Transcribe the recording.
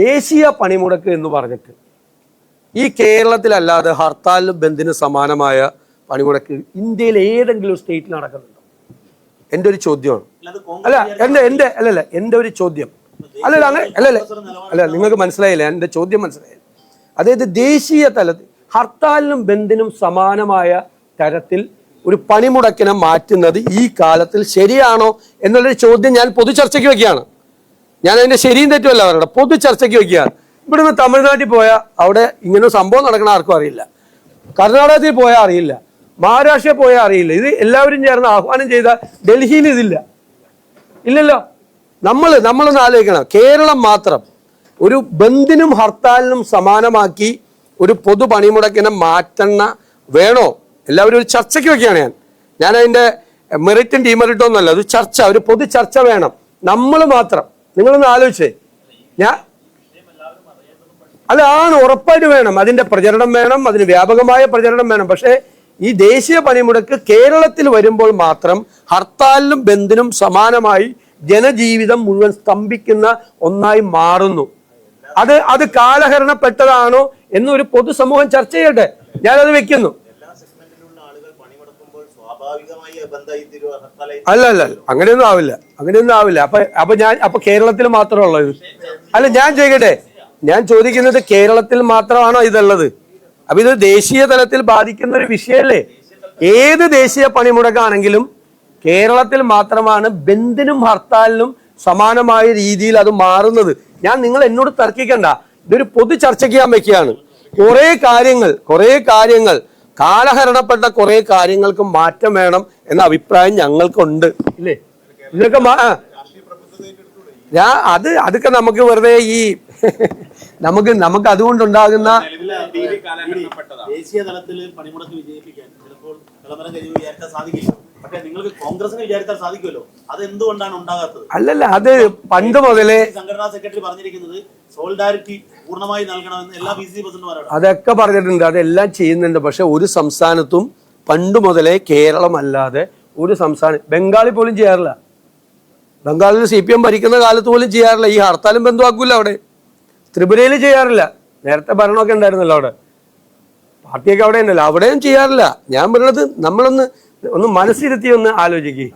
ദേശീയ പണിമുടക്ക് എന്ന് പറഞ്ഞിട്ട് ഈ കേരളത്തിലല്ലാതെ ഹർത്താലിനും ബന്ദിന് സമാനമായ പണിമുടക്ക് ഇന്ത്യയിൽ ഏതെങ്കിലും സ്റ്റേറ്റിൽ നടക്കുന്നുണ്ടോ? എൻ്റെ ഒരു ചോദ്യമാണ്. എൻ്റെ ഒരു ചോദ്യം. അല്ല നിങ്ങൾക്ക് മനസ്സിലായില്ല, എൻ്റെ ചോദ്യം മനസ്സിലായില്ല. അതായത് ദേശീയ തലത്തിൽ ഹർത്താലിനും ബന്ദിനും സമാനമായ തരത്തിൽ ഒരു പണിമുടക്കിനെ മാറ്റുന്നത് ഈ കാലത്തിൽ ശരിയാണോ എന്നുള്ളൊരു ചോദ്യം ഞാൻ പൊതു ചർച്ചയ്ക്ക് വെക്കുകയാണ്. ഞാൻ അതിന്റെ ശരിയും തെറ്റുമല്ല അവരുടെ പൊതു ചർച്ചയ്ക്ക് വെക്കുകയാണ്. ഇവിടുന്ന് തമിഴ്നാട്ടിൽ പോയാൽ അവിടെ ഇങ്ങനെ സംഭവം നടക്കണ ആർക്കും അറിയില്ല, കർണാടകത്തിൽ പോയാൽ അറിയില്ല, മഹാരാഷ്ട്രയിൽ പോയാൽ അറിയില്ല. ഇത് എല്ലാവരും ചേർന്ന് ആഹ്വാനം ചെയ്ത ഡൽഹിയിൽ ഇല്ലല്ലോ. നമ്മളൊന്ന് ആലോചിക്കണം, കേരളം മാത്രം ഒരു ബന്ദിനും ഹർത്താലിനും സമാനമാക്കി ഒരു പൊതു പണിമുടക്കിനെ മാറ്റണ വേണോ? എല്ലാവരും ഒരു ചർച്ചയ്ക്ക് വെക്കുകയാണ്. ഞാൻ അതിന്റെ മെറിറ്റും ഡിമെറിറ്റും ഒന്നുമല്ല, ഒരു ചർച്ച, ഒരു പൊതു ചർച്ച വേണം. നമ്മൾ മാത്രം, നിങ്ങളൊന്ന് ആലോചിച്ചേ. അതാണ് ഉറപ്പായിട്ട് വേണം, അതിന്റെ പ്രചരണം വേണം, അതിന് വ്യാപകമായ പ്രചരണം വേണം. പക്ഷേ ഈ ദേശീയ പണിമുടക്ക് കേരളത്തിൽ വരുമ്പോൾ മാത്രം ഹർത്താലിനും ബന്ദിനും സമാനമായി ജനജീവിതം മുഴുവൻ സ്തംഭിക്കുന്ന ഒന്നായി മാറുന്നു. അത് കാലഹരണപ്പെട്ടതാണോ എന്നൊരു പൊതുസമൂഹം ചർച്ച ചെയ്യട്ടെ. ഞാനത് വെക്കുന്നു. അല്ല അങ്ങനെയൊന്നും ആവില്ല. അപ്പൊ കേരളത്തിൽ മാത്രമുള്ള ഇത് അല്ല. ഞാൻ ചോദിക്കുന്നത് കേരളത്തിൽ മാത്രമാണോ ഇതുള്ളത്? അപ്പൊ ഇത് ദേശീയ തലത്തിൽ ബാധിക്കുന്ന ഒരു വിഷയമല്ലേ? ഏത് ദേശീയ പണിമുടക്കാണെങ്കിലും കേരളത്തിൽ മാത്രമാണ് ബന്ദിനും ഹർത്താലിനും സമാനമായ രീതിയിൽ അത് മാറുന്നത്. നിങ്ങൾ എന്നോട് തർക്കിക്കണ്ട, ഇതൊരു പൊതു ചർച്ചയ്ക്ക് ഞാൻ വെക്കുകയാണ്. കുറെ കാര്യങ്ങൾ കാലഹരണപ്പെട്ട കുറെ കാര്യങ്ങൾക്ക് മാറ്റം വേണം എന്ന അഭിപ്രായം ഞങ്ങൾക്കുണ്ട്, ഇല്ലേ? ഇതൊക്കെ അതൊക്കെ നമുക്ക് വെറുതെ ഈ നമുക്ക് അതുകൊണ്ടുണ്ടാകുന്ന ദേശീയ തലത്തിൽ പണിമുടക്ക് വിജയിപ്പിക്കാൻ ചിലപ്പോൾ വിചാരിച്ചാൽ സാധിക്കില്ല. പക്ഷേ നിങ്ങൾക്ക് കോൺഗ്രസിന് വിചാരിച്ചാൽ സാധിക്കുമല്ലോ. അത് എന്തുകൊണ്ടാണ് ഉണ്ടാകാത്തത്? അല്ലല്ല, അത് പണ്ട് മുതലേ സംഘടനാ സെക്രട്ടറി പറഞ്ഞിരിക്കുന്നത് സോളിഡാരിറ്റി പൂർണ്ണമായി നൽകണമെന്ന് എല്ലാ BCC പ്രസിഡന്റുമാരോട് അതൊക്കെ പറഞ്ഞിട്ടുണ്ട്, അതെല്ലാം ചെയ്യുന്നുണ്ട്. പക്ഷെ ഒരു സംസ്ഥാനത്തും പണ്ട് മുതലേ കേരളമല്ലാതെ ഒരു സംസ്ഥാനം, ബംഗാളിൽ പോലും ചെയ്യാറില്ല. ബംഗാളിൽ CPM ഭരിക്കുന്ന കാലത്ത് പോലും ചെയ്യാറില്ല. ഈ ഹർത്താലും ബന്ധുവാക്കൂല. അവിടെ ത്രിപുരയിൽ ചെയ്യാറില്ല. നേരത്തെ ഭരണമൊക്കെ ഉണ്ടായിരുന്നല്ലോ അവിടെ, പാർട്ടിയൊക്കെ അവിടെ ഉണ്ടല്ലോ, അവിടെയും ചെയ്യാറില്ല. ഞാൻ പറയുന്നത് നമ്മളൊന്ന് മനസ്സിരുത്തി ഒന്ന് ആലോചിക്കുക.